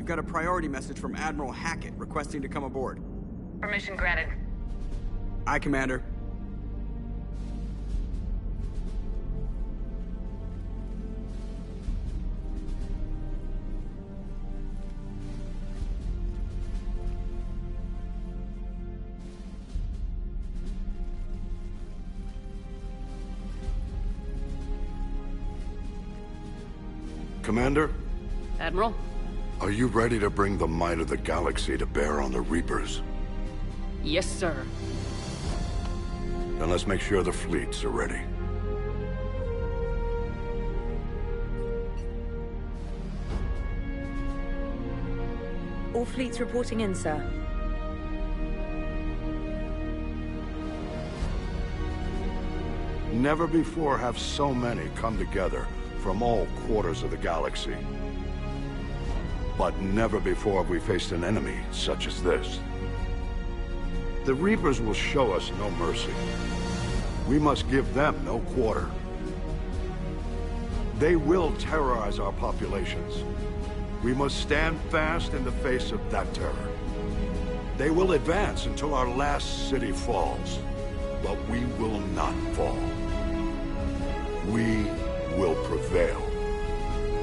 You've got a priority message from Admiral Hackett requesting to come aboard. Permission granted. Aye, Commander. Commander? Admiral? Are you ready to bring the might of the galaxy to bear on the Reapers? Yes, sir. Then let's make sure the fleets are ready. All fleets reporting in, sir. Never before have so many come together from all quarters of the galaxy. But never before have we faced an enemy such as this. The Reapers will show us no mercy. We must give them no quarter. They will terrorize our populations. We must stand fast in the face of that terror. They will advance until our last city falls, but we will not fall. We will prevail.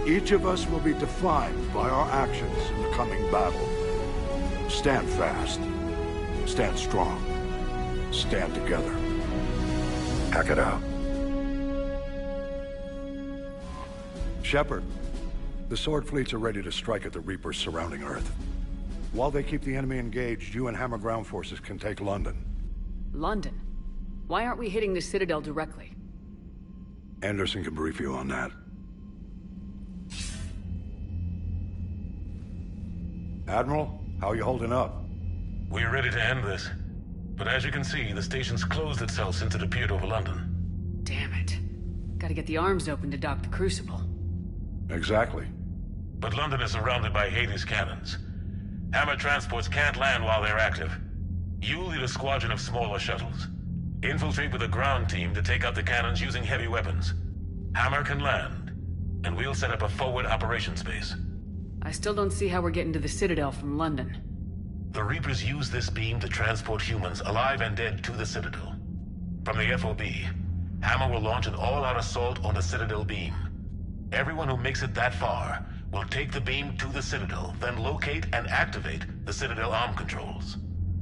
Each of us will be defined by our actions in the coming battle. Stand fast. Stand strong. Stand together. Hack it out. Shepard, the Sword fleets are ready to strike at the Reapers surrounding Earth. While they keep the enemy engaged, you and Hammer ground forces can take London. London? Why aren't we hitting the Citadel directly? Anderson can brief you on that. Admiral, how are you holding up? We're ready to end this. But as you can see, the station's closed itself since it appeared over London. Damn it. Gotta get the arms open to dock the Crucible. Exactly. But London is surrounded by Hades cannons. Hammer transports can't land while they're active. You lead a squadron of smaller shuttles. Infiltrate with a ground team to take out the cannons using heavy weapons. Hammer can land, and we'll set up a forward operations base. I still don't see how we're getting to the Citadel from London. The Reapers use this beam to transport humans, alive and dead, to the Citadel. From the FOB, Hammer will launch an all-out assault on the Citadel beam. Everyone who makes it that far will take the beam to the Citadel, then locate and activate the Citadel arm controls.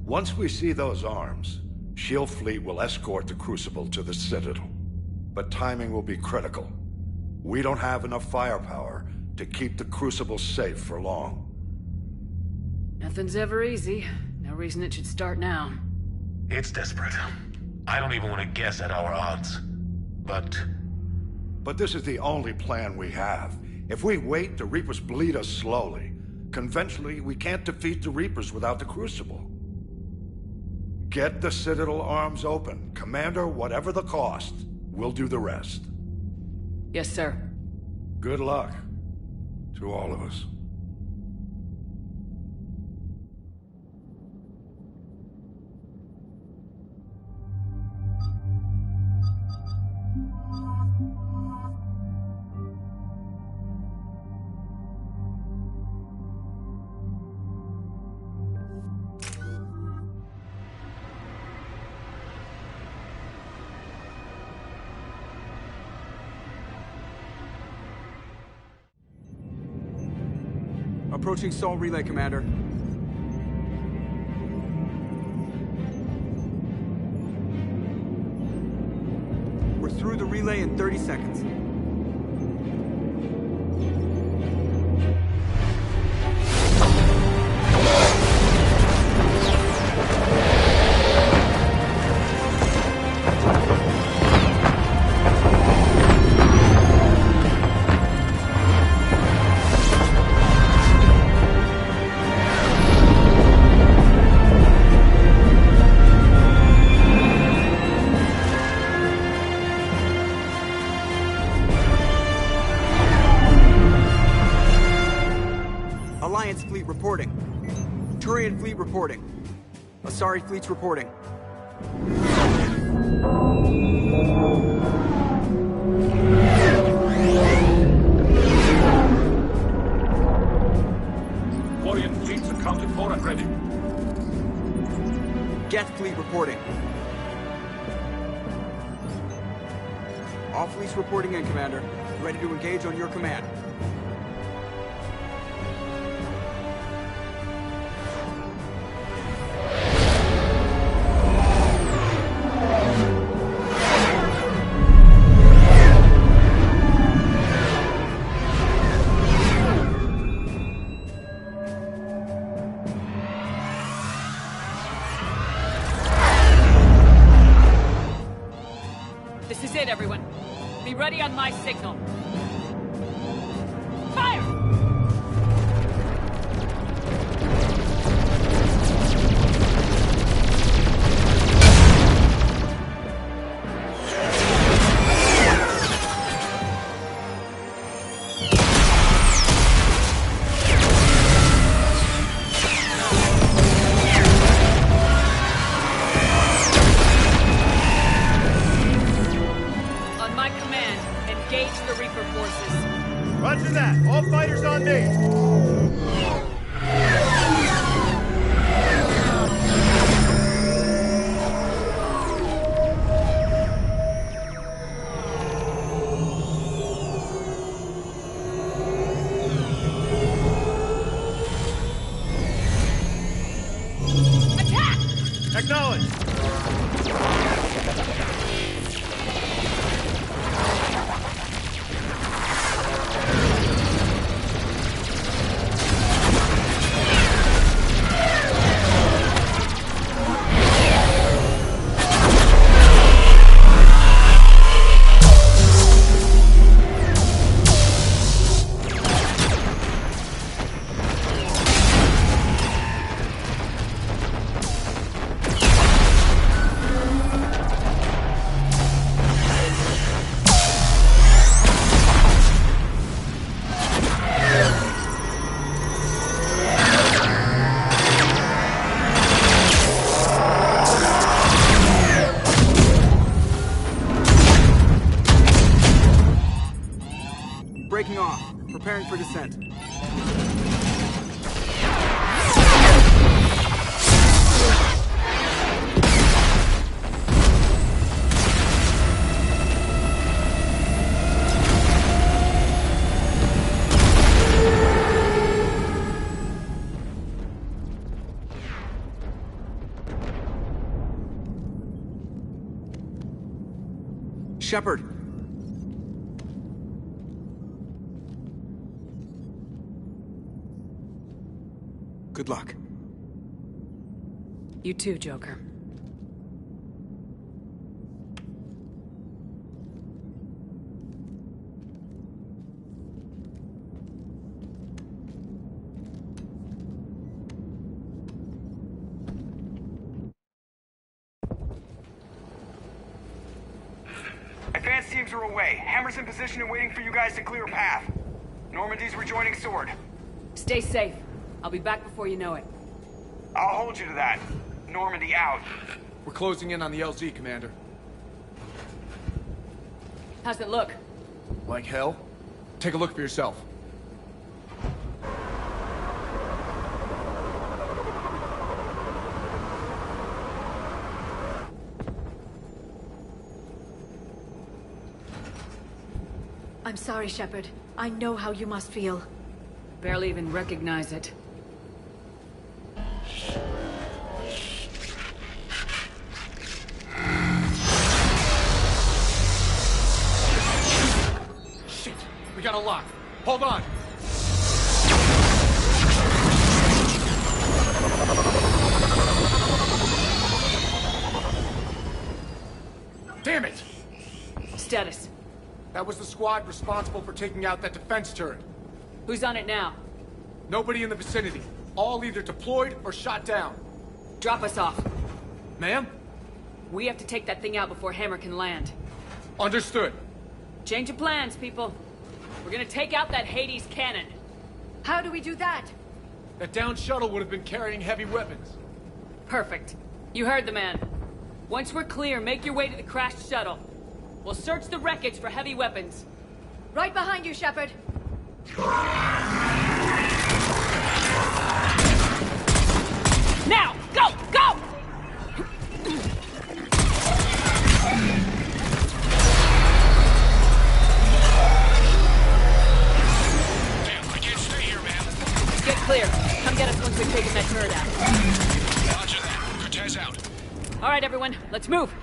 Once we see those arms, SHIELD fleet will escort the Crucible to the Citadel. But timing will be critical. We don't have enough firepower to keep the Crucible safe for long. Nothing's ever easy. No reason it should start now. It's desperate. I don't even want to guess at our odds. But this is the only plan we have. If we wait, the Reapers bleed us slowly. Conventionally, we can't defeat the Reapers without the Crucible. Get the Citadel arms open. Commander, whatever the cost, we'll do the rest. Yes, sir. Good luck to all of us. Approaching Sol Relay, Commander. We're through the relay in 30 seconds. Alliance fleet reporting. Turian fleet reporting. Asari fleet's reporting. Geth Fleet reporting. All fleets reporting in, Commander. Ready to engage on your command. This is it, everyone. Be ready on my signal. Fire! On my command, engage the Reaper forces. Roger that. All fighters on me. Attack! Acknowledge. Breaking off. Preparing for descent. Shepard! Good luck. You too, Joker. Advanced teams are away. Hammer's in position and waiting for you guys to clear a path. Normandy's rejoining Sword. Stay safe. I'll be back before you know it. I'll hold you to that. Normandy out. We're closing in on the LZ, Commander. How's it look? Like hell? Take a look for yourself. I'm sorry, Shepard. I know how you must feel. Barely even recognize it. Shit! We got a lock. Hold on! Damn it! Status. That was the squad responsible for taking out that defense turret. Who's on it now? Nobody in the vicinity. All either deployed or shot down. Drop us off. Ma'am? We have to take that thing out before Hammer can land. Understood. Change of plans, people. We're gonna take out that Hades cannon. How do we do that? That downed shuttle would have been carrying heavy weapons. Perfect. You heard the man. Once we're clear, make your way to the crashed shuttle. We'll search the wreckage for heavy weapons. Right behind you, Shepard. Now! Go! Go! once we've taken that turret out. Roger that. Cortez out. All right, everyone, let's move.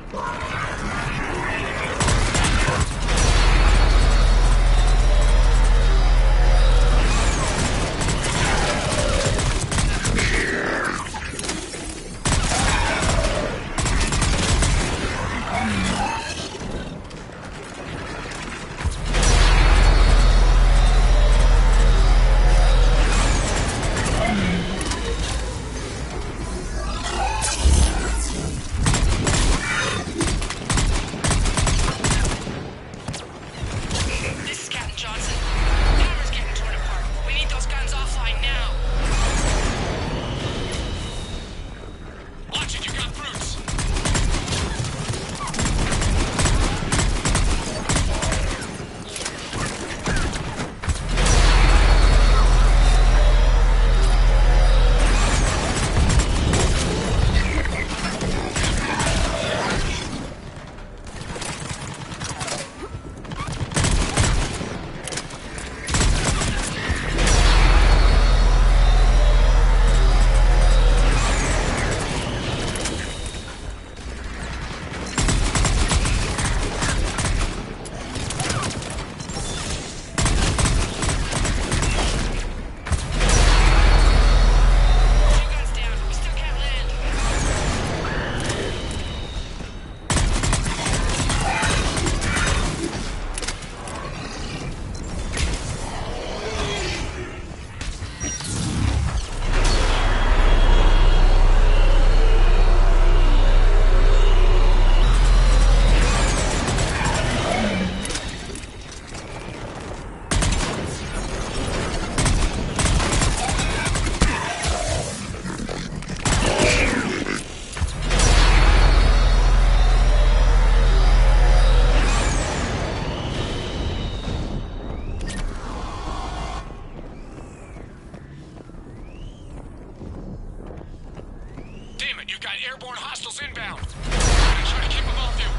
Airborne hostiles inbound. Make sure to keep them off you.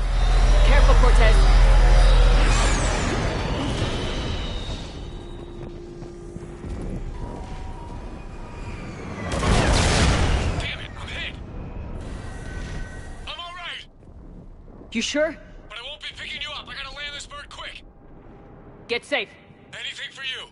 Careful, Cortez. Damn it, I'm hit. I'm all right. You sure? But I won't be picking you up. I gotta land this bird quick. Get safe. Anything for you.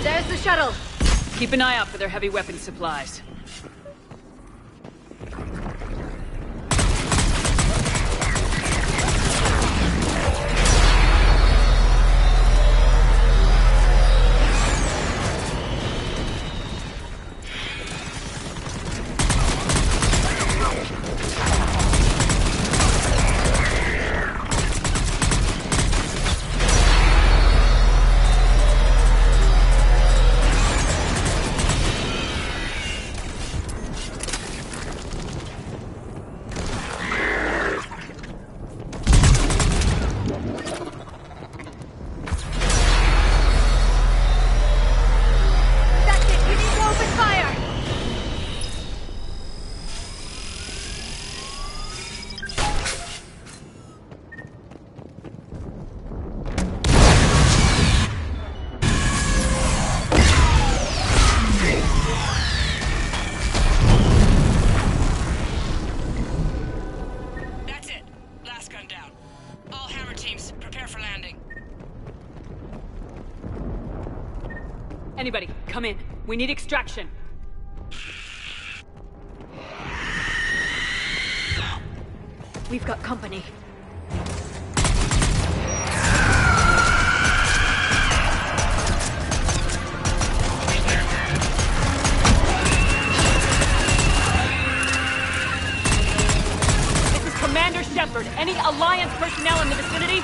There's the shuttle. Keep an eye out for their heavy weapon supplies. Anybody, come in. We need extraction. We've got company. This is Commander Shepard. Any Alliance personnel in the vicinity?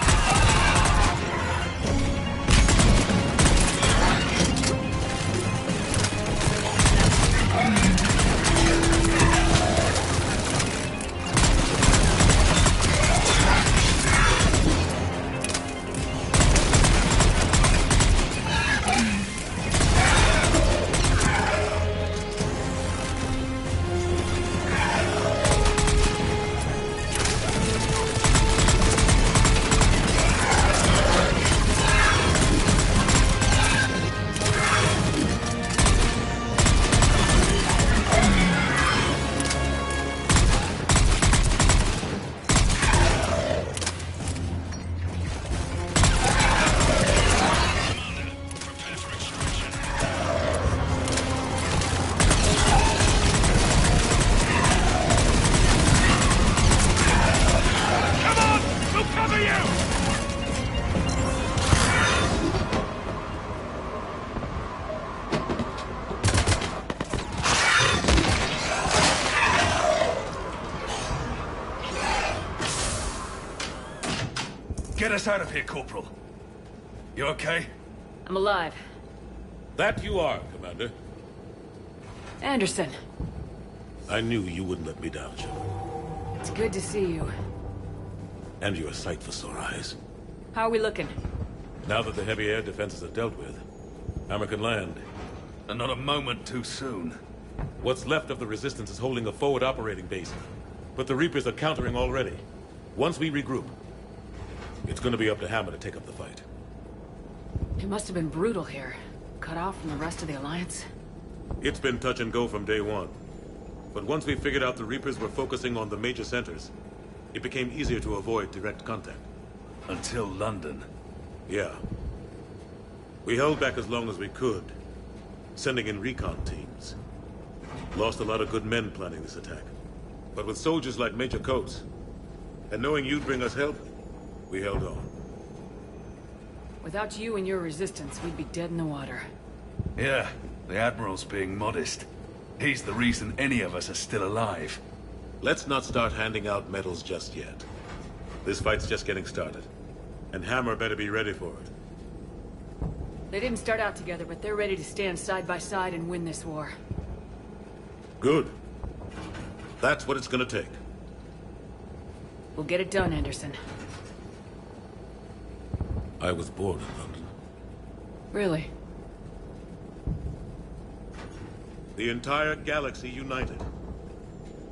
us out of here, Corporal. You okay? I'm alive. That you are, Commander. Anderson, I knew you wouldn't let me down, Shepard. it's good to see you. And you're a sight for sore eyes. How are we looking? Now that the heavy air defenses are dealt with, Hammer can land. And not a moment too soon. What's left of the Resistance is holding a forward operating base. But the Reapers are countering already. Once we regroup, it's gonna be up to Hammer to take up the fight. It must have been brutal here. Cut off from the rest of the Alliance. It's been touch and go from day one. But once we figured out the Reapers were focusing on the major centers, it became easier to avoid direct contact. Until London. Yeah. We held back as long as we could, sending in recon teams. Lost a lot of good men planning this attack. But with soldiers like Major Coates, and knowing you'd bring us help, we held on. Without you and your resistance, we'd be dead in the water. Yeah, the Admiral's being modest. He's the reason any of us are still alive. Let's not start handing out medals just yet. This fight's just getting started. And Hammer better be ready for it. They didn't start out together, but they're ready to stand side by side and win this war. Good. That's what it's gonna take. We'll get it done, Anderson. I was born in London. Really? The entire galaxy united.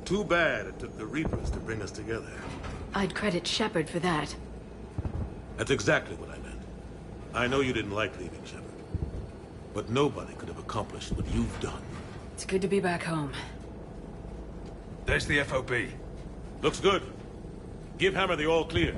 Too bad it took the Reapers to bring us together. I'd credit Shepard for that. That's exactly what I meant. I know you didn't like leaving, Shepard. But nobody could have accomplished what you've done. It's good to be back home. There's the FOB. Looks good. Give Hammer the all clear.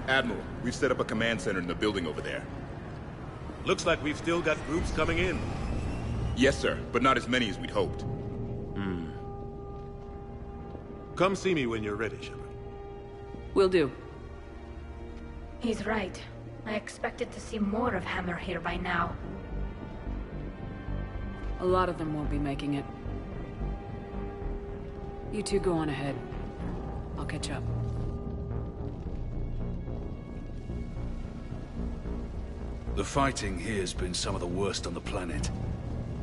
Admiral, we've set up a command center in the building over there. Looks like we've still got groups coming in. Yes, sir, but not as many as we'd hoped. Come see me when you're ready, Shepard. Will do. He's right. I expected to see more of Hammer here by now. A lot of them won't be making it. You two go on ahead. I'll catch up. The fighting here's been some of the worst on the planet.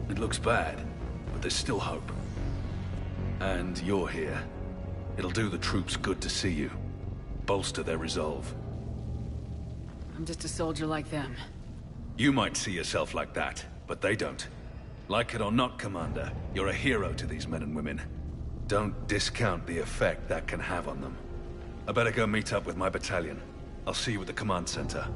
It looks bad, but there's still hope. And you're here. It'll do the troops good to see you. Bolster their resolve. I'm just a soldier like them. You might see yourself like that, but they don't. Like it or not, Commander, you're a hero to these men and women. Don't discount the effect that can have on them. I better go meet up with my battalion. I'll see you at the command center.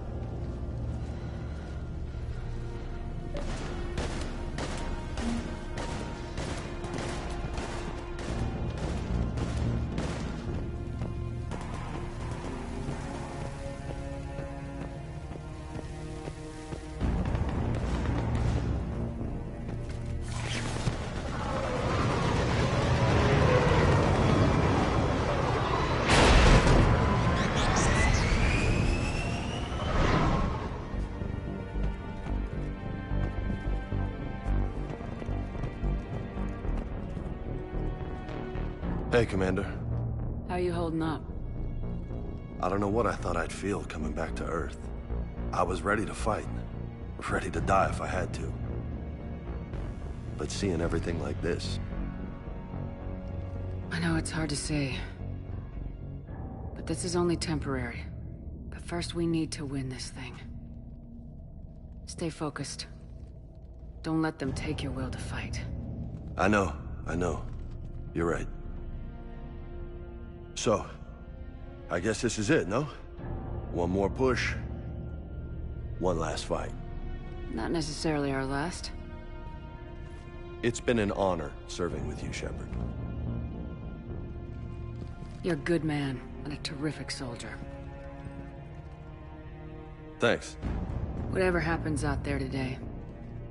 Hey, Commander. How you holding up? I don't know what I thought I'd feel coming back to Earth. I was ready to fight. Ready to die if I had to. But seeing everything like this... I know it's hard to say. But this is only temporary. But first we need to win this thing. Stay focused. Don't let them take your will to fight. I know. You're right. So, I guess this is it, no? One more push. One last fight. Not necessarily our last. It's been an honor serving with you, Shepard. You're a good man, and a terrific soldier. Thanks. Whatever happens out there today,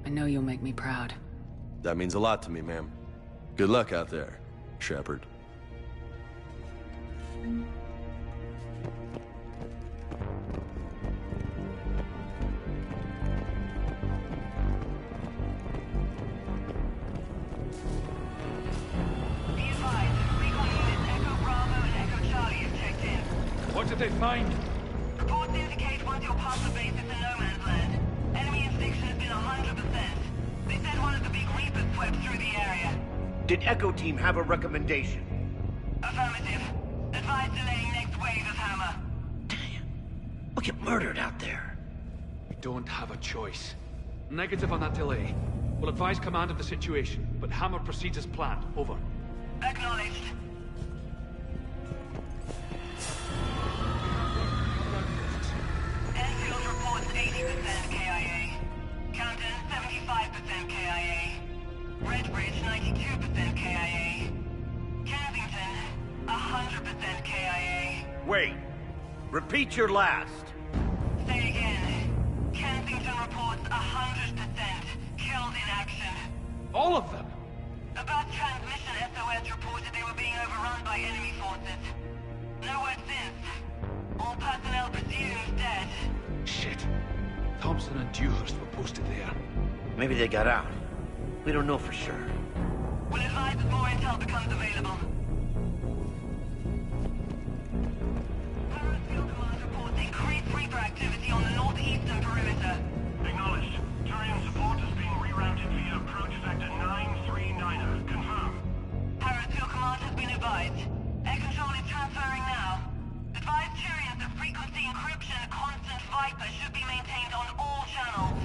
I know you'll make me proud. That means a lot to me, ma'am. Good luck out there, Shepard. What did they find? Reports indicate once you're past the base, it's a no man's land. Enemy interdiction has been 100%. They said one of the big Reapers swept through the area. Did Echo Team have a recommendation? Affirmative. Advise delaying next wave of Hammer. We'll get murdered out there. We don't have a choice. Negative on that delay. We'll advise command of the situation, but Hammer proceeds as planned. Over. Acknowledged. Enfield reports 80% KIA. Camden 75% KIA. Redbridge 92% KIA. Kensington 100% KIA. Wait. Repeat your last. Say again. Kensington reports 100% killed in action. All of them? A bus transmission SOS reported they were being overrun by enemy forces. No word since. All personnel presumed dead. Shit. Thompson and Dewhurst were posted there. Maybe they got out. We don't know for sure. We'll advise as more intel becomes available. Harrisfield Command reports increased Reaper activity on the northeastern perimeter. Acknowledged. Turian support is being rerouted via approach vector 939er. Confirm. Harrisfield Command has been advised. Air control is transferring now. Advise Turians that frequency encryption and constant Viper should be maintained on all channels.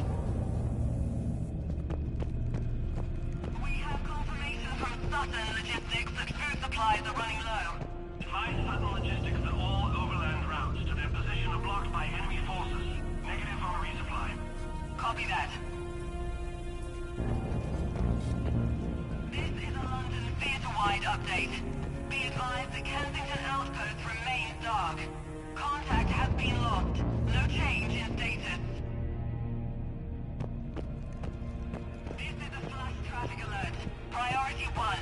We have confirmation from Sutton Logistics that food supplies are running low. Advise Sutton Logistics that all overland routes to their position are blocked by enemy forces. Negative on resupply. Copy that. This is a London theatre-wide update. Be advised that Kensington Outpost remains dark. Contact has been lost. No change in status. This is a flash traffic alert. Priority 1.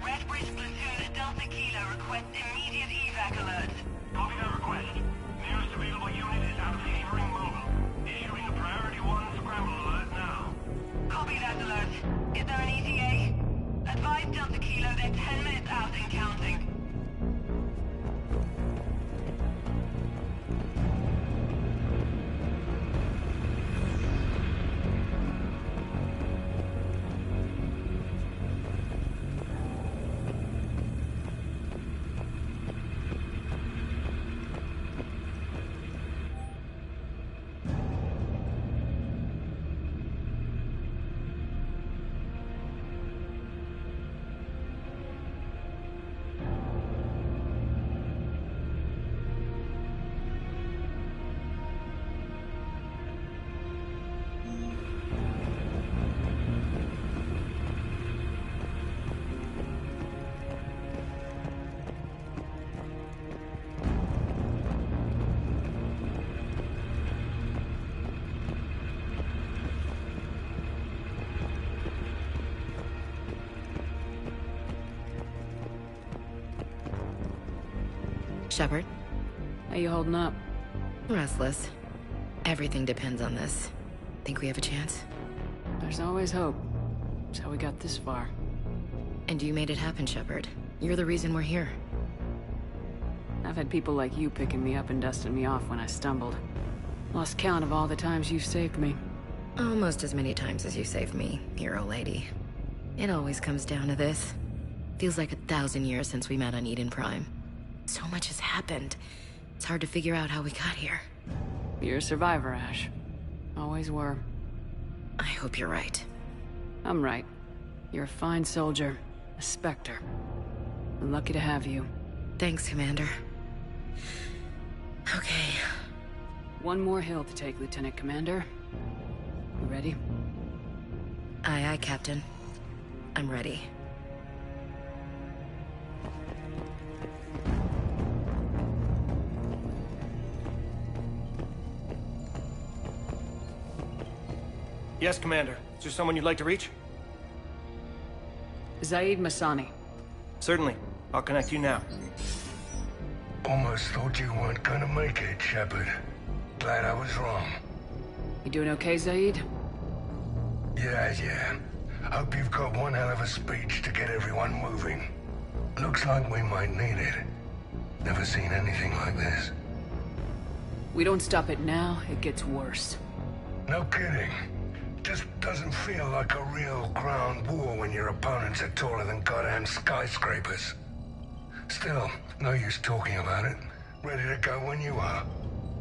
Redbridge Platoon Delta Kilo requests immediate evac alert. Copy that request. Nearest available unit is out of Havering Mobile. Issuing a priority 1 scramble alert now. Copy that alert. Is there an ETA? Advise Delta Kilo they're 10 minutes out and counting. Shepard? How you holding up? Restless. Everything depends on this. Think we have a chance? There's always hope. That's how we got this far. And you made it happen, Shepard. You're the reason we're here. Have I've had people like you picking me up and dusting me off when I stumbled. Lost count of all the times you've saved me. Almost as many times as you saved me, hero lady. It always comes down to this. Feels like 1,000 years since we met on Eden Prime. So much has happened. It's hard to figure out how we got here. You're a survivor, Ash. Always were. I hope you're right. I'm right. You're a fine soldier. A Spectre. I'm lucky to have you. Thanks, Commander. Okay. One more hill to take, Lieutenant Commander. You ready? Aye, aye, Captain. I'm ready. Yes, Commander. Is there someone you'd like to reach? Zaid Masani. Certainly. I'll connect you now. Almost thought you weren't gonna make it, Shepard. Glad I was wrong. You doing okay, Zaid? Yeah. Hope you've got one hell of a speech to get everyone moving. Looks like we might need it. Never seen anything like this. We don't stop it now, it gets worse. No kidding. Just doesn't feel like a real ground war when your opponents are taller than goddamn skyscrapers. Still, no use talking about it. Ready to go when you are.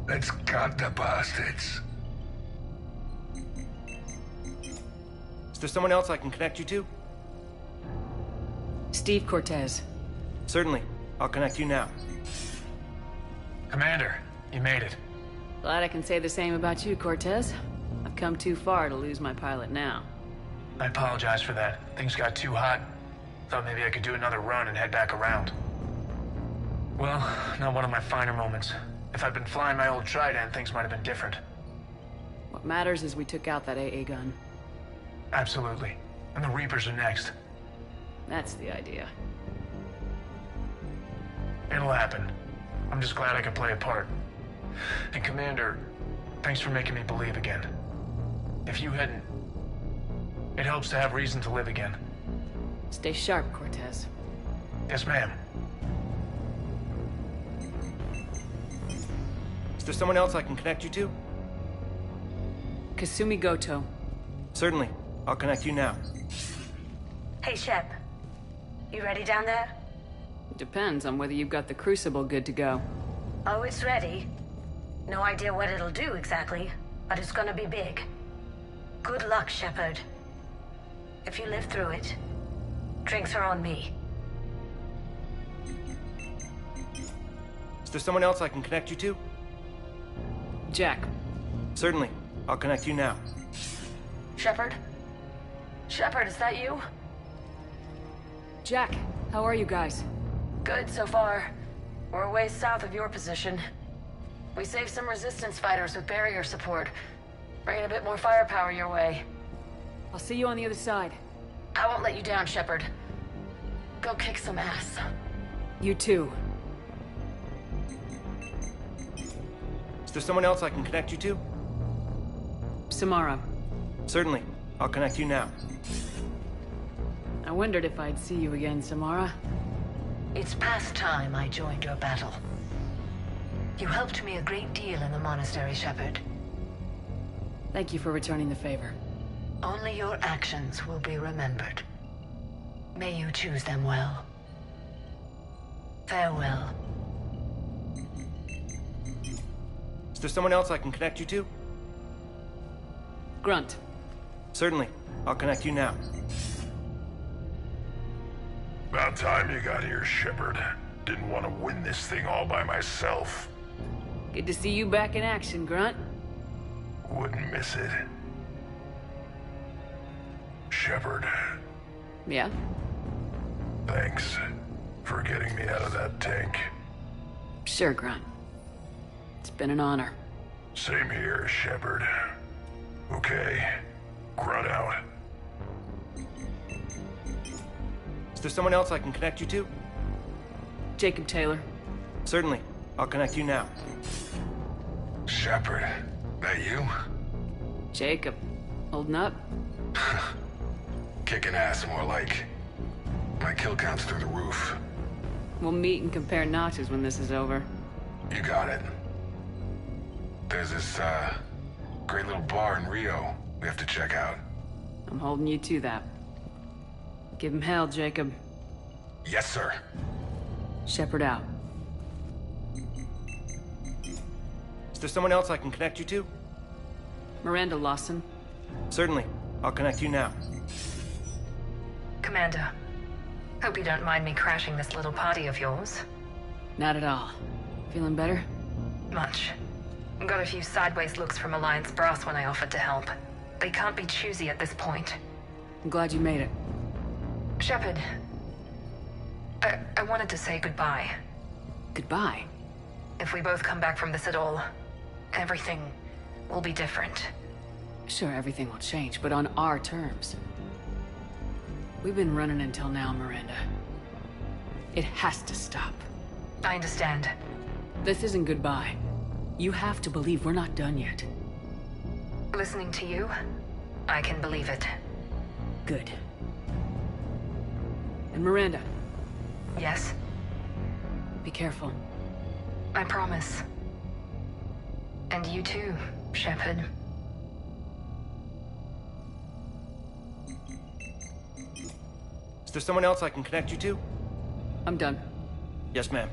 Let's gut the bastards. Is there someone else I can connect you to? Steve Cortez. Certainly. I'll connect you now. Commander, you made it. Glad I can say the same about you, Cortez. I've come too far to lose my pilot now. I apologize for that. Things got too hot. Thought maybe I could do another run and head back around. Well, not one of my finer moments. If I'd been flying my old Trident, things might have been different. What matters is we took out that AA gun. Absolutely. And the Reapers are next. That's the idea. It'll happen. I'm just glad I could play a part. And Commander, thanks for making me believe again. If you hadn't... It helps to have reason to live again. Stay sharp, Cortez. Yes, ma'am. Is there someone else I can connect you to? Kasumi Goto. Certainly. I'll connect you now. Hey, Shep. You ready down there? It depends on whether you've got the Crucible good to go. Oh, it's ready. No idea what it'll do exactly, but it's gonna be big. Good luck, Shepard. If you live through it, drinks are on me. Is there someone else I can connect you to? Jack. Certainly. I'll connect you now. Shepard? Shepard, is that you? Jack, how are you guys? Good so far. We're a ways south of your position. We saved some resistance fighters with barrier support. Bringing a bit more firepower your way. I'll see you on the other side. I won't let you down, Shepard. Go kick some ass. You too. Is there someone else I can connect you to? Samara. Certainly. I'll connect you now. I wondered if I'd see you again, Samara. It's past time I joined your battle. You helped me a great deal in the monastery, Shepard. Thank you for returning the favor. Only your actions will be remembered. May you choose them well. Farewell. Is there someone else I can connect you to? Grunt. Certainly. I'll connect you now. About time you got here, Shepard. Didn't want to win this thing all by myself. Good to see you back in action, Grunt. Wouldn't miss it. Shepard. Yeah? Thanks for getting me out of that tank. Sure, Grunt. It's been an honor. Same here, Shepard. Okay. Grunt out. Is there someone else I can connect you to? Jacob Taylor. Certainly. I'll connect you now. Shepard, that you? Jacob. Holding up? Kicking ass, more like. My kill count's through the roof. We'll meet and compare notches when this is over. You got it. There's this, great little bar in Rio we have to check out. I'm holding you to that. Give him hell, Jacob. Yes, sir. Shepard out. Is there someone else I can connect you to? Miranda Lawson. Certainly. I'll connect you now. Commander, hope you don't mind me crashing this little party of yours. Not at all. Feeling better? Much. Got a few sideways looks from Alliance brass when I offered to help. They can't be choosy at this point. I'm glad you made it. Shepard, I wanted to say goodbye. Goodbye? If we both come back from this at all, everything will be different. Sure, everything will change, but on our terms. We've been running until now, Miranda. It has to stop. I understand. This isn't goodbye. You have to believe we're not done yet. Listening to you, I can believe it. Good. And Miranda. Yes? Be careful. I promise. And you too, Shepard. Is there someone else I can connect you to? I'm done. Yes, ma'am.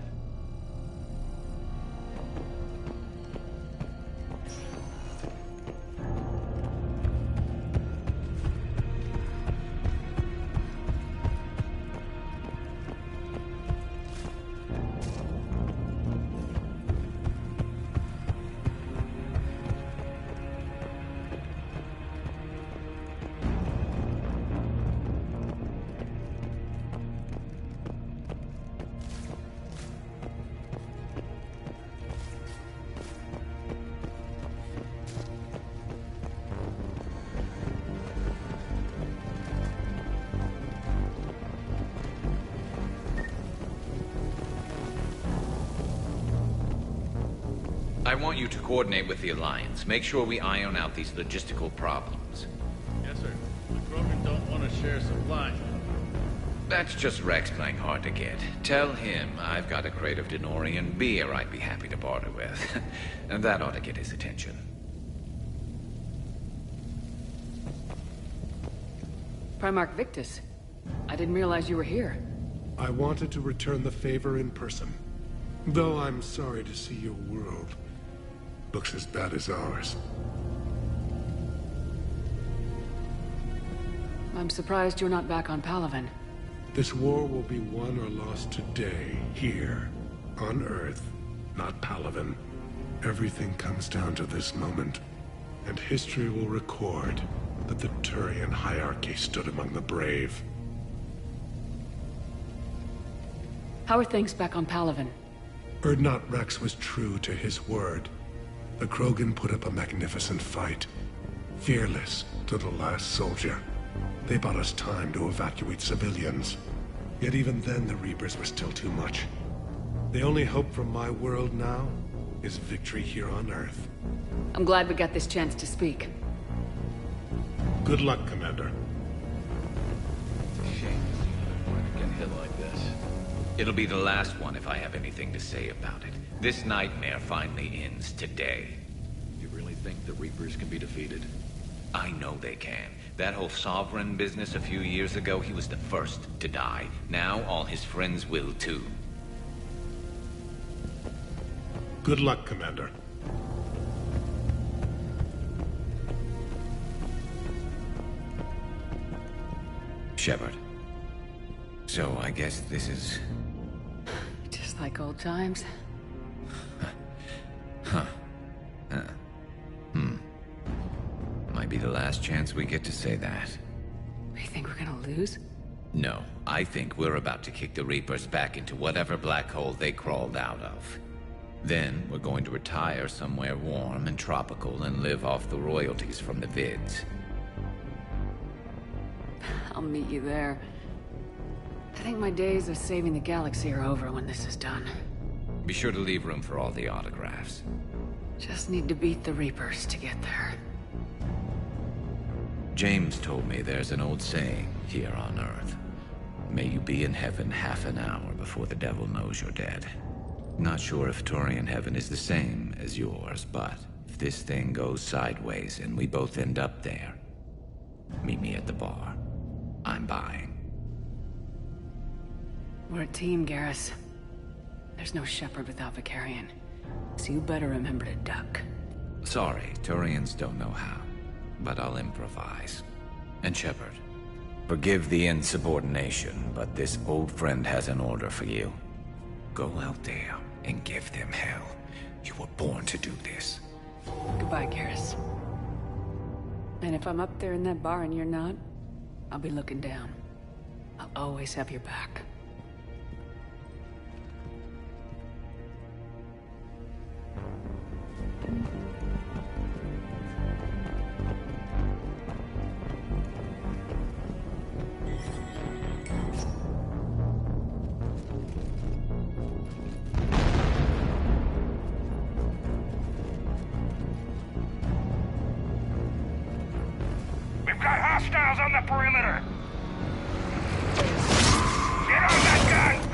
I want you to coordinate with the Alliance. Make sure we iron out these logistical problems. Yes, sir. The Krogan don't want to share supplies. That's just Rex playing hard to get. Tell him I've got a crate of Denorian beer I'd be happy to barter with. And that ought to get his attention. Primarch Victus. I didn't realize you were here. I wanted to return the favor in person. Though I'm sorry to see your world looks as bad as ours. I'm surprised you're not back on Palaven. This war will be won or lost today, here, on Earth, not Palaven. Everything comes down to this moment, and history will record that the Turian hierarchy stood among the brave. How are things back on Palaven? Urdnot Rex was true to his word. The Krogan put up a magnificent fight. Fearless to the last soldier. They bought us time to evacuate civilians. Yet even then the Reapers were still too much. The only hope for my world now is victory here on Earth. I'm glad we got this chance to speak. Good luck, Commander. Shame to get hit like this. It'll be the last one if I have anything to say about it. This nightmare finally ends today. You really think the Reapers can be defeated? I know they can. That whole Sovereign business a few years ago, he was the first to die. Now all his friends will too. Good luck, Commander. Shepard. So I guess this is... Just like old times. Huh. Might be the last chance we get to say that. You think we're gonna lose? No, I think we're about to kick the Reapers back into whatever black hole they crawled out of. Then we're going to retire somewhere warm and tropical and live off the royalties from the vids. I'll meet you there. I think my days of saving the galaxy are over when this is done. Be sure to leave room for all the autographs. Just need to beat the Reapers to get there. James told me there's an old saying here on Earth. May you be in heaven half an hour before the devil knows you're dead. Not sure if Turian heaven is the same as yours, but if this thing goes sideways and we both end up there, meet me at the bar. I'm buying. We're a team, Garrus. There's no Shepard without Vicarion, so you better remember to duck. Sorry, Turians don't know how, but I'll improvise. And Shepard, forgive the insubordination, but this old friend has an order for you. Go out there and give them hell. You were born to do this. Goodbye, Garrus. And if I'm up there in that bar and you're not, I'll be looking down. I'll always have your back. We've got hostiles on the perimeter! Get on that gun!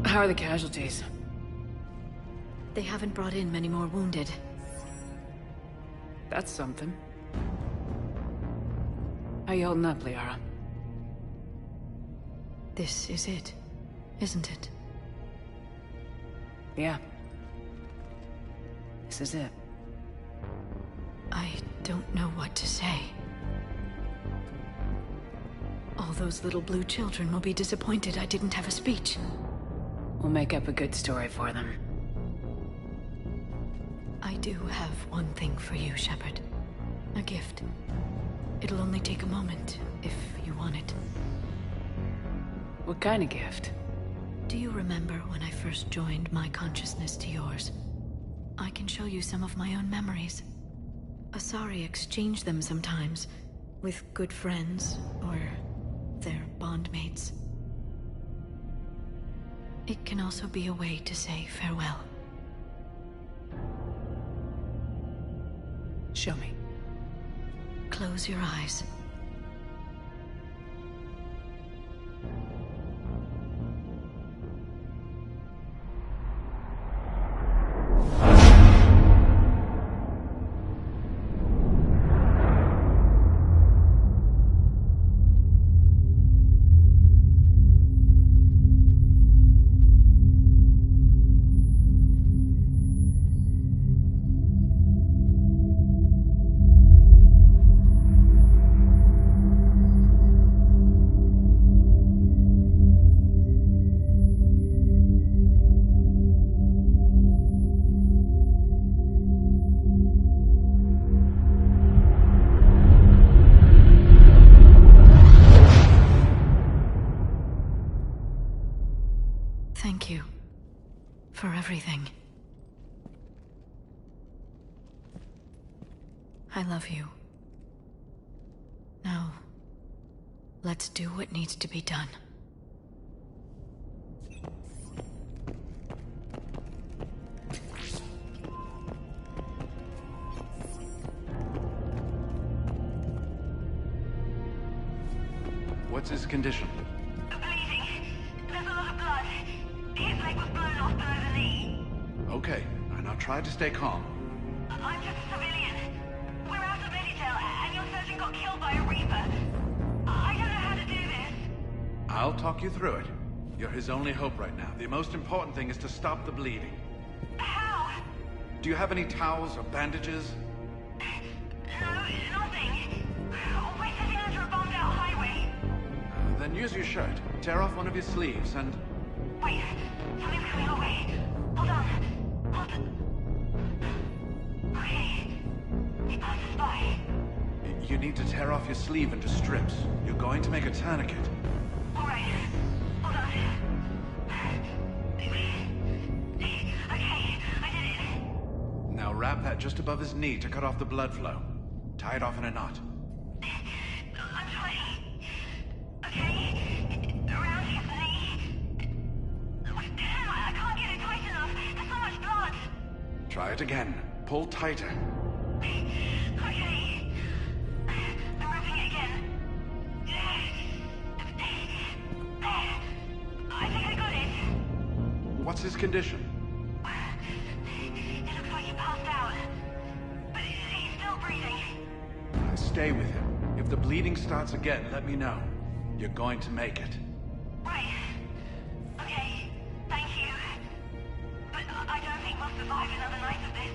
How are the casualties? They haven't brought in many more wounded. That's something. How you holding up, Liara? This is it, isn't it? Yeah. This is it. I don't know what to say. All those little blue children will be disappointed I didn't have a speech. We'll make up a good story for them. I do have one thing for you, Shepard. A gift. It'll only take a moment, if you want it. What kind of gift? Do you remember when I first joined my consciousness to yours? I can show you some of my own memories. Asari exchange them sometimes, with good friends, or their bondmates. It can also be a way to say farewell. Show me. Close your eyes. Thank you for everything. I love you. Now, let's do what needs to be done. What's his condition? Bleeding. There's a lot of blood. His leg was blown off below the knee. Okay, and I'll try to stay calm. I'm just a civilian. We're out of Meditail, and your surgeon got killed by a Reaper. I don't know how to do this. I'll talk you through it. You're his only hope right now. The most important thing is to stop the bleeding. How? Do you have any towels or bandages? No, nothing. We're sitting under a bombed-out highway. Then use your shirt. Tear off one of your sleeves and... Wait, something's coming our way. Hold on. Okay. He passed us by. You need to tear off your sleeve into strips. You're going to make a tourniquet. Alright. Hold on. Okay, I did it. Now wrap that just above his knee to cut off the blood flow. Tie it off in a knot. I'm trying. Okay. Around his knee. Damn, I can't get it tight enough. There's so much blood. Try it again. Pull tighter. Okay. I'm wrapping it again. I think I got it. What's his condition? It looks like he passed out. But he's still breathing. Stay with him. If the bleeding starts again, let me know. You're going to make it. Right. Okay. Thank you. But I don't think we'll survive another night of this.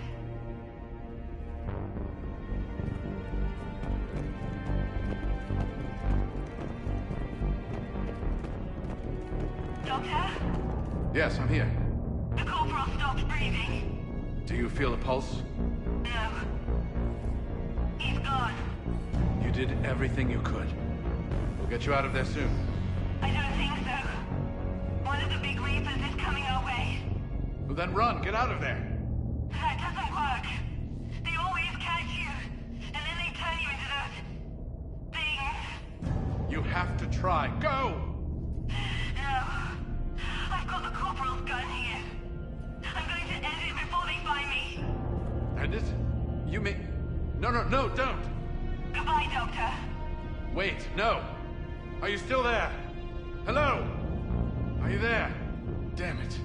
Doctor? Yes, I'm here. The corporal stopped breathing. Do you feel a pulse? No. He's gone. You did everything you could. We'll get you out of there soon. I don't think so. One of the big Reapers is coming our way. Well, then run. Get out of there. That doesn't work. They always catch you, and then they turn you into those things. You have to try. Go! No. I've got the corporal's gun here. I'm going to end it before they find me. End it? You mean... No, don't! Goodbye, Doctor. Wait, no! Are you still there? Hello? Are you there? Damn it.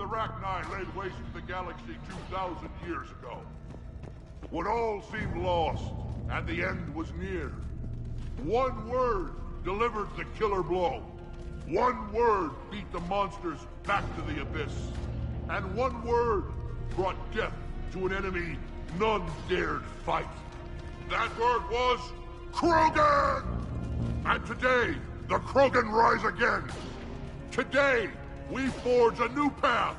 Rachni laid waste to the galaxy 2,000 years ago. When all seemed lost, and the end was near, one word delivered the killer blow. One word beat the monsters back to the abyss. And one word brought death to an enemy none dared fight. That word was Krogan! And today, the Krogan rise again. Today, we forge a new path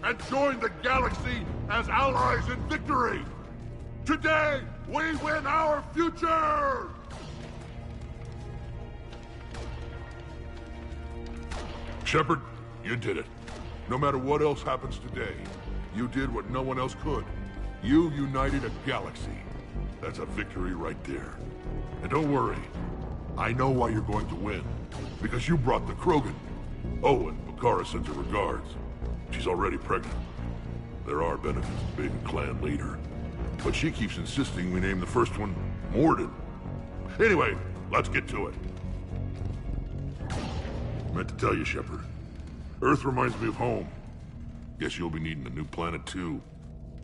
and join the galaxy as allies in victory. Today, we win our future! Shepard, you did it. No matter what else happens today, you did what no one else could. You united a galaxy. That's a victory right there. And don't worry, I know why you're going to win. Because you brought the Krogan. Oh, and Bakara sends her regards. She's already pregnant. There are benefits to being a clan leader. But she keeps insisting we name the first one Mordin. Anyway, let's get to it. Meant to tell you, Shepard. Earth reminds me of home. Guess you'll be needing a new planet too.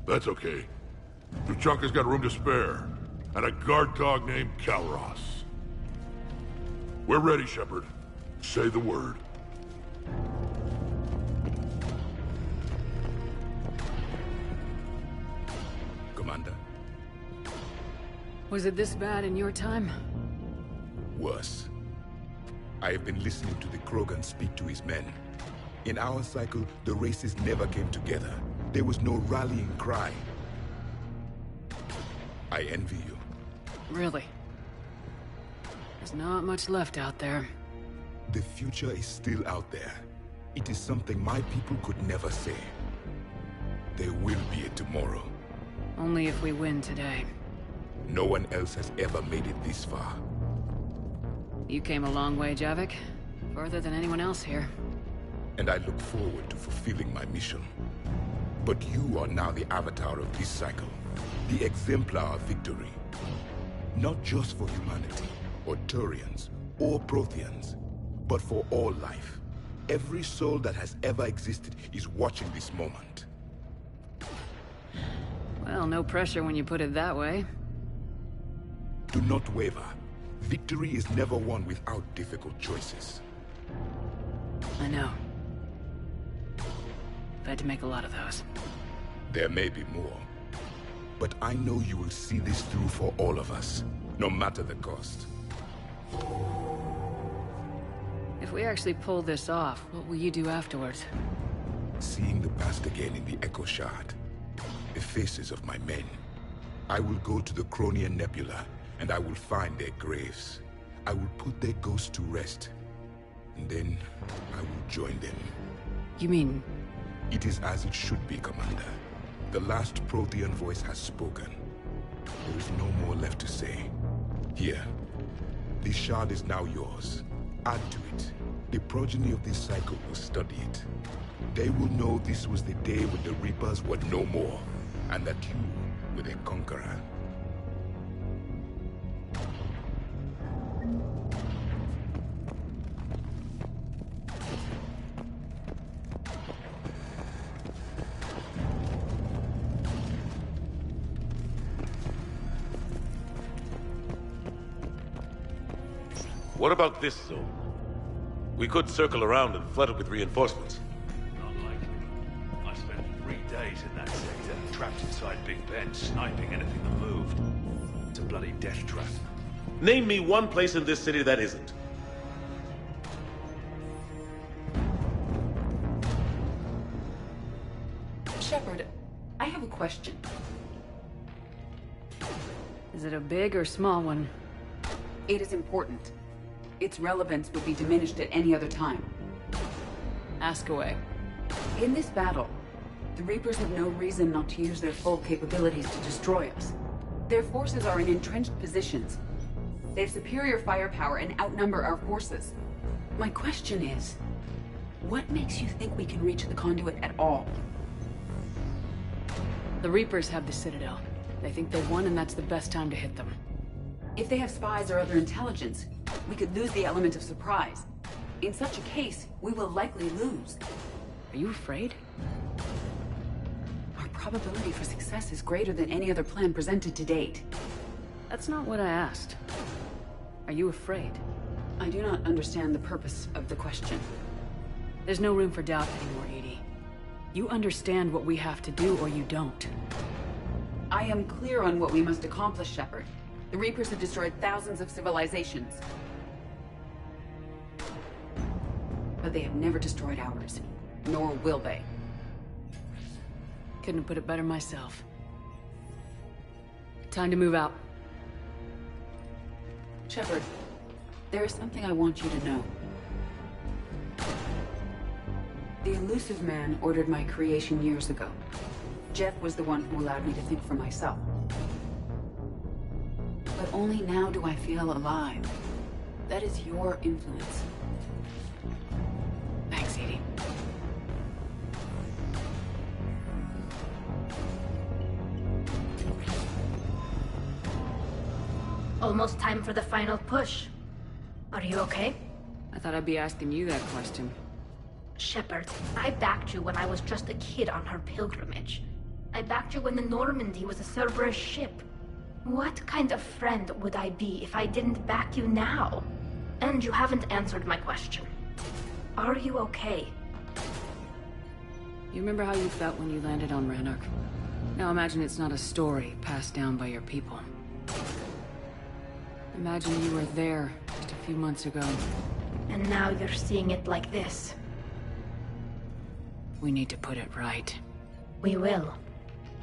That's okay. Tuchanka's got room to spare, and a guard dog named Kalros. We're ready, Shepard. Say the word. Commander. Was it this bad in your time? Worse. I have been listening to the Krogan speak to his men. In our cycle, the races never came together. There was no rallying cry. I envy you. Really? There's not much left out there. The future is still out there. It is something my people could never say. There will be a tomorrow. Only if we win today. No one else has ever made it this far. You came a long way, Javik. Further than anyone else here. And I look forward to fulfilling my mission. But you are now the avatar of this cycle. The exemplar of victory. Not just for humanity, or Turians, or Protheans, but for all life. Every soul that has ever existed is watching this moment. Well, no pressure when you put it that way. Do not waver. Victory is never won without difficult choices. I know. I've had to make a lot of those. There may be more. But I know you will see this through for all of us, no matter the cost. If we actually pull this off, what will you do afterwards? Seeing the past again in the Echo Shard. The faces of my men. I will go to the Cronian Nebula, and I will find their graves. I will put their ghosts to rest. And then, I will join them. You mean... It is as it should be, Commander. The last Prothean voice has spoken. There is no more left to say. Here. This shard is now yours. Add to it. The progeny of this cycle will study it. They will know this was the day when the Reapers were no more, and that you were their conqueror. What about this zone? We could circle around and flood it with reinforcements. Not likely. I spent 3 days in that sector, trapped inside Big Ben, sniping anything that moved. It's a bloody death trap. Name me one place in this city that isn't. Shepard, I have a question. Is it a big or small one? It is important. Its relevance would be diminished at any other time. Ask away. In this battle, the Reapers have no reason not to use their full capabilities to destroy us. Their forces are in entrenched positions. They have superior firepower and outnumber our forces. My question is, what makes you think we can reach the conduit at all? The Reapers have the Citadel. They think they've won, and that's the best time to hit them. If they have spies or other intelligence, we could lose the element of surprise. In such a case, we will likely lose. Are you afraid? Our probability for success is greater than any other plan presented to date. That's not what I asked. Are you afraid? I do not understand the purpose of the question. There's no room for doubt anymore, EDI. You understand what we have to do, or you don't. I am clear on what we must accomplish, Shepard. The Reapers have destroyed thousands of civilizations. But they have never destroyed ours. Nor will they. Couldn't have put it better myself. Time to move out. Shepard, there is something I want you to know. The Illusive Man ordered my creation years ago. Jeff was the one who allowed me to think for myself. But only now do I feel alive. That is your influence. Thanks, EDI. Almost time for the final push. Are you okay? I thought I'd be asking you that question. Shepard, I backed you when I was just a kid on her pilgrimage. I backed you when the Normandy was a Cerberus ship. What kind of friend would I be if I didn't back you now? And you haven't answered my question. Are you okay? You remember how you felt when you landed on Rannoch? Now imagine it's not a story passed down by your people. Imagine you were there just a few months ago. And now you're seeing it like this. We need to put it right. We will.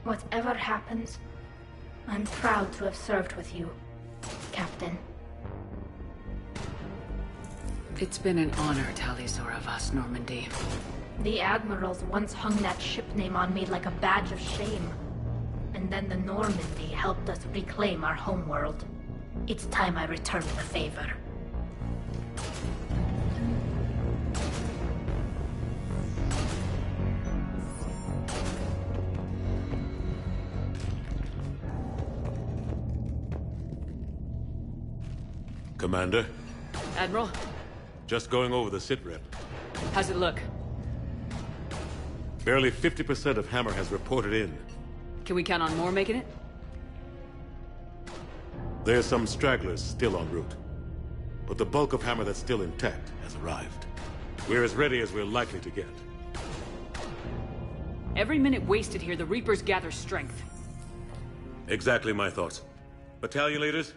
Whatever happens, I'm proud to have served with you, Captain. It's been an honor, Tali'Zorah Vast Normandy. The Admirals once hung that ship name on me like a badge of shame. And then the Normandy helped us reclaim our homeworld. It's time I returned the favor. Commander? Admiral? Just going over the sitrep. How's it look? Barely 50% of Hammer has reported in. Can we count on more making it? There's some stragglers still en route. But the bulk of Hammer that's still intact has arrived. We're as ready as we're likely to get. Every minute wasted here, the Reapers gather strength. Exactly my thoughts. Battalion leaders,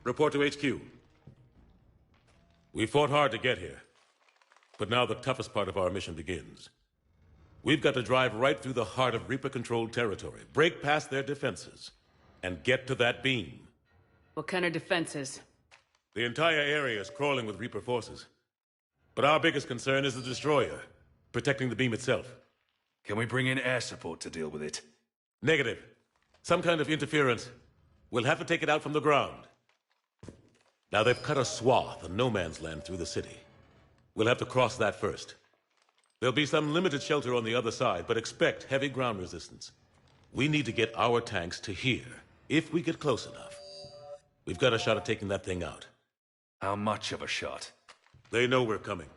report to HQ. We fought hard to get here. But now the toughest part of our mission begins. We've got to drive right through the heart of Reaper-controlled territory, break past their defenses, and get to that beam. What kind of defenses? The entire area is crawling with Reaper forces. But our biggest concern is the destroyer, protecting the beam itself. Can we bring in air support to deal with it? Negative. Some kind of interference. We'll have to take it out from the ground. Now they've cut a swath of no man's land through the city. We'll have to cross that first. There'll be some limited shelter on the other side, but expect heavy ground resistance. We need to get our tanks to here, if we get close enough. We've got a shot at taking that thing out. How much of a shot? They know we're coming.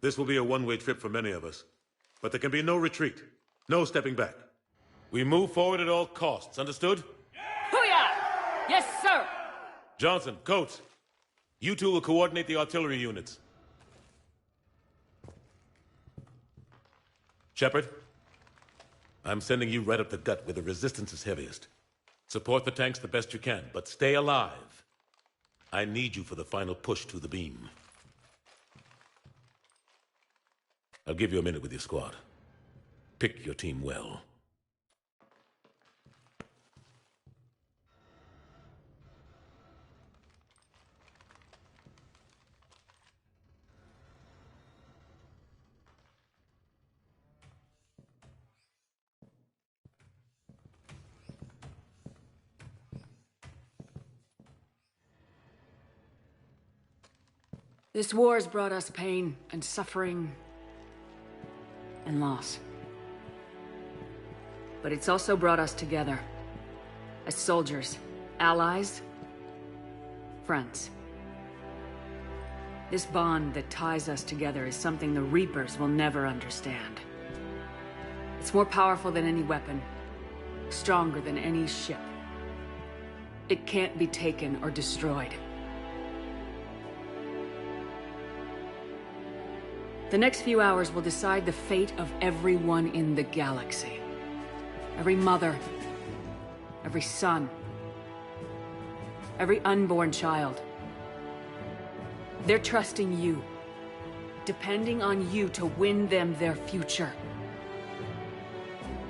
This will be a one-way trip for many of us. But there can be no retreat. No stepping back. We move forward at all costs, understood? Hoo-yah! Yes, sir! Johnson, Coates, you two will coordinate the artillery units. Shepard, I'm sending you right up the gut where the resistance is heaviest. Support the tanks the best you can, but stay alive. I need you for the final push to the beam. I'll give you a minute with your squad. Pick your team well. This war has brought us pain and suffering and loss. But it's also brought us together. As soldiers, allies, friends. This bond that ties us together is something the Reapers will never understand. It's more powerful than any weapon, stronger than any ship. It can't be taken or destroyed. The next few hours will decide the fate of everyone in the galaxy. Every mother, every son, every unborn child. They're trusting you, depending on you to win them their future.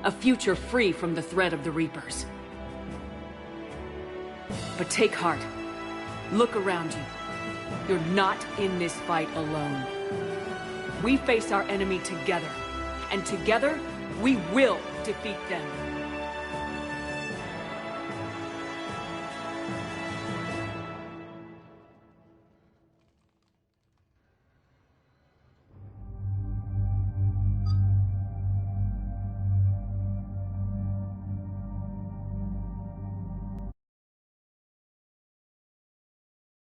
A future free from the threat of the Reapers. But take heart. Look around you. You're not in this fight alone. We face our enemy together, and together, we will defeat them.